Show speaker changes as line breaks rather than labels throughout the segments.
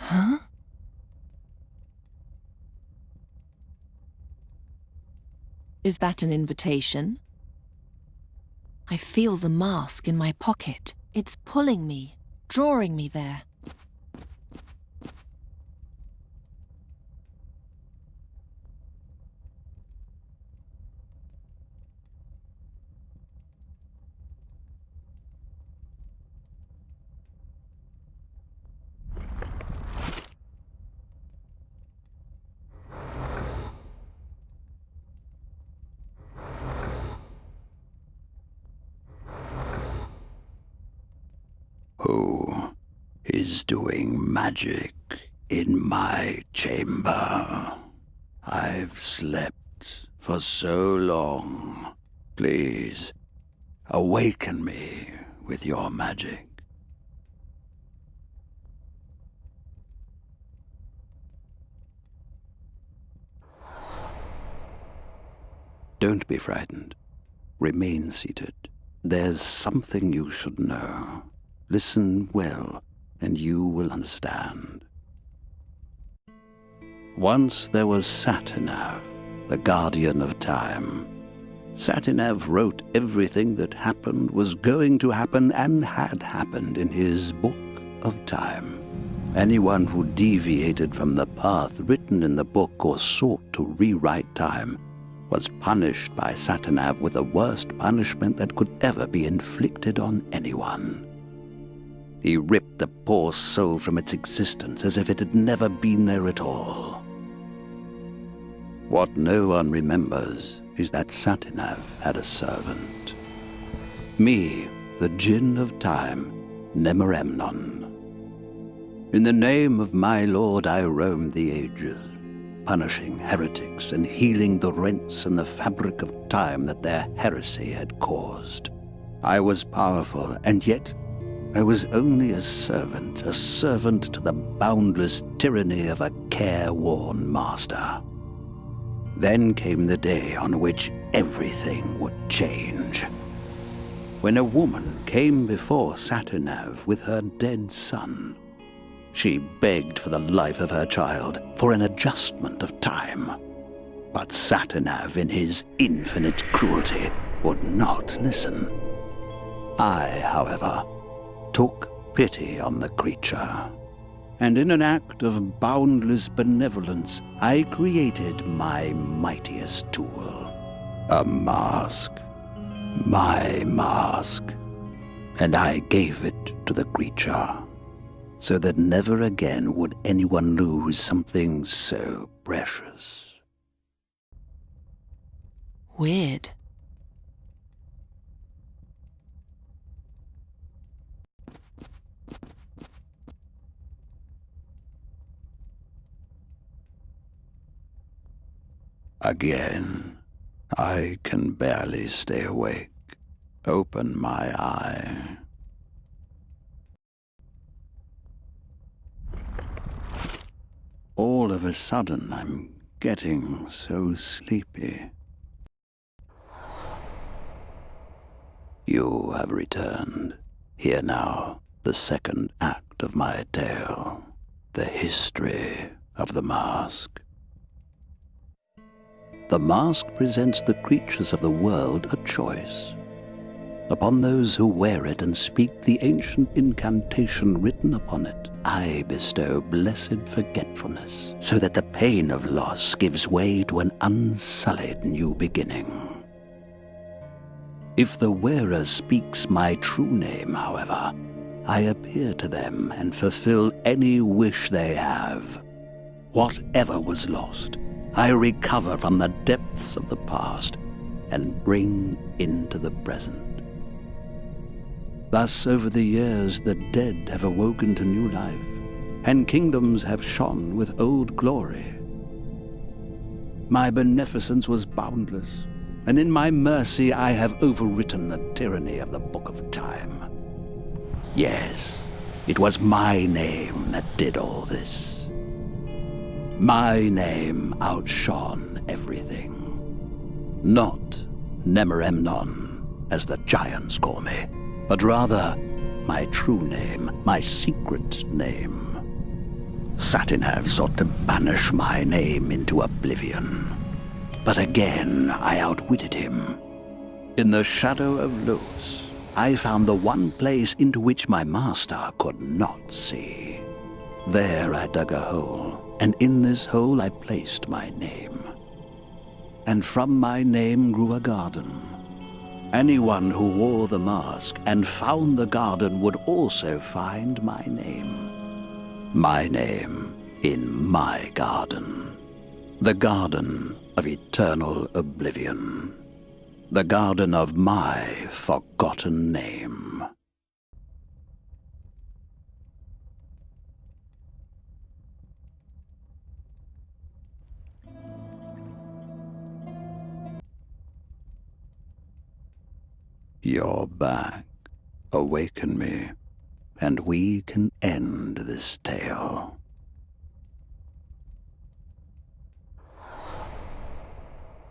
Huh? Is that an invitation? I feel the mask in my pocket. It's pulling me, drawing me there.
Who is doing magic in my chamber? I've slept for so long. Please, awaken me with your magic. Don't be frightened. Remain seated. There's something you should know. Listen well, and you will understand. Once there was Satinav, the guardian of time. Satinav wrote everything that happened, was going to happen, and had happened in his book of time. Anyone who deviated from the path written in the book or sought to rewrite time was punished by Satinav with the worst punishment that could ever be inflicted on anyone. He ripped the poor soul from its existence as if it had never been there at all. What no one remembers is that Satinav had a servant. Me, the Djinn of time, Memoria. In the name of my lord I roamed the ages, punishing heretics and healing the rents in the fabric of time that their heresy had caused. I was powerful, and yet I was only a servant to the boundless tyranny of a careworn master. Then came the day on which everything would change. When a woman came before Satinav with her dead son, she begged for the life of her child, for an adjustment of time. But Satinav, in his infinite cruelty, would not listen. I, however, took pity on the creature, and in an act of boundless benevolence, I created my mightiest tool, a mask, my mask, and I gave it to the creature, so that never again would anyone lose something so precious.
Weird.
Again, I can barely stay awake. Open my eye. All of a sudden, I'm getting so sleepy. You have returned. Here now, the second act of my tale, the history of the mask. The mask presents the creatures of the world a choice. Upon those who wear it and speak the ancient incantation written upon it, I bestow blessed forgetfulness, so that the pain of loss gives way to an unsullied new beginning. If the wearer speaks my true name, however, I appear to them and fulfill any wish they have. Whatever was lost, I recover from the depths of the past and bring into the present. Thus, over the years, the dead have awoken to new life, and kingdoms have shone with old glory. My beneficence was boundless, and in my mercy I have overwritten the tyranny of the book of time. Yes, it was my name that did all this. My name outshone everything. Not Nemremnon, as the giants call me, but rather my true name, my secret name. Satinav sought to banish my name into oblivion. But again, I outwitted him. In the shadow of Luz, I found the one place into which my master could not see. There I dug a hole, and in this hole I placed my name. And from my name grew a garden. Anyone who wore the mask and found the garden would also find my name. My name in my garden. The garden of eternal oblivion. The garden of my forgotten name. You're back. Awaken me, and we can end this tale.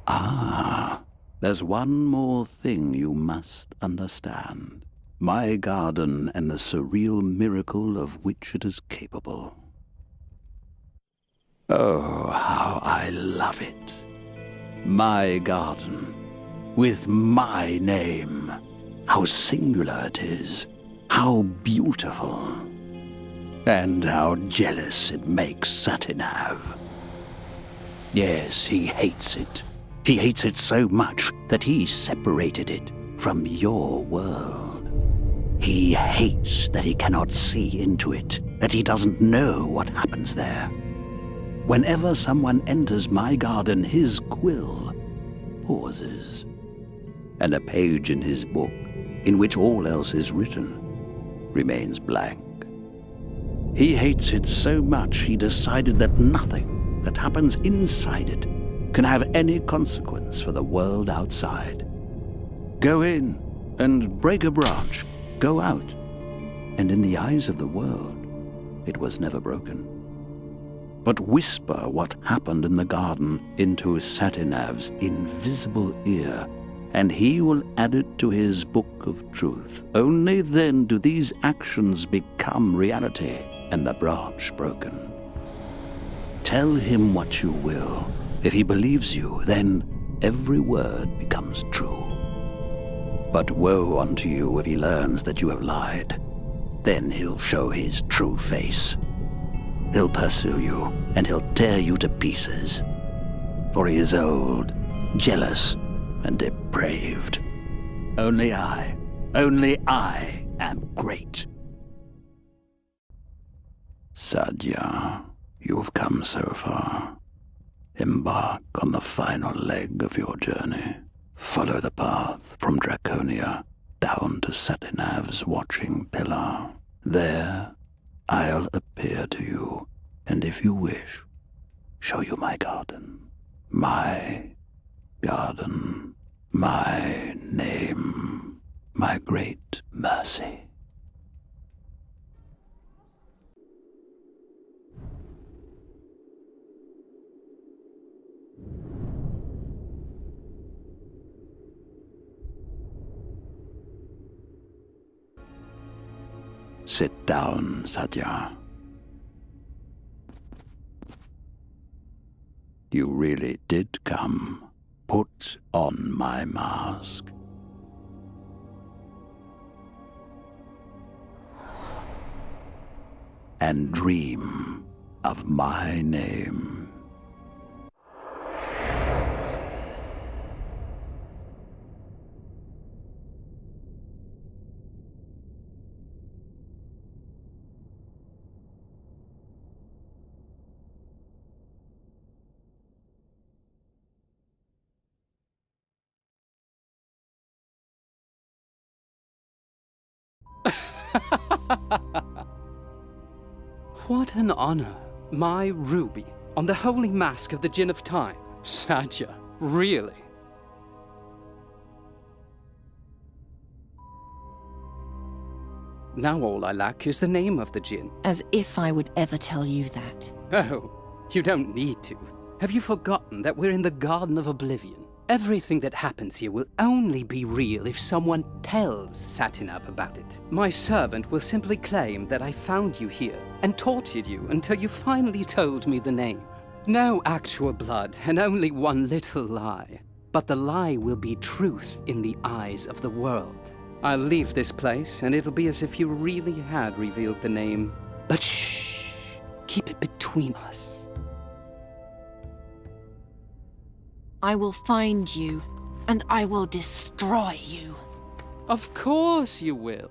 Ah, there's one more thing you must understand. My garden and the surreal miracle of which it is capable. Oh, how I love it. My garden, with my name. How singular it is. How beautiful. And how jealous it makes Satinav. Yes, he hates it. He hates it so much that he separated it from your world. He hates that he cannot see into it, that he doesn't know what happens there. Whenever someone enters my garden, his quill pauses, and a page in his book, in which all else is written, remains blank. He hates it so much he decided that nothing that happens inside it can have any consequence for the world outside. Go in and break a branch, go out, and in the eyes of the world, it was never broken. But whisper what happened in the garden into Satinav's invisible ear, and he will add it to his book of truth. Only then do these actions become reality and the branch broken. Tell him what you will. If he believes you, then every word becomes true. But woe unto you if he learns that you have lied. Then he'll show his true face. He'll pursue you, and he'll tear you to pieces. For he is old, jealous, and depraved. Only I am great. Sadhya, you have come so far. Embark on the final leg of your journey. Follow the path from Draconia down to Satinav's watching pillar. There, I'll appear to you, and if you wish, show you my garden. My garden. My name. My great mercy. Sit down, Sadhya. You really did come. Put on my mask. And dream of my name.
What an honor. My ruby on the holy mask of the Djinn of Time. Satya, really? Now all I lack is the name of the Djinn.
As if I would ever tell you that.
Oh, you don't need to. Have you forgotten that we're in the Garden of Oblivion? Everything that happens here will only be real if someone tells Satinav about it. My servant will simply claim that I found you here and tortured you until you finally told me the name. No actual blood, and only one little lie. But the lie will be truth in the eyes of the world. I'll leave this place, and it'll be as if you really had revealed the name. But shh! Keep it between us.
I will find you, and I will destroy you.
Of course you will.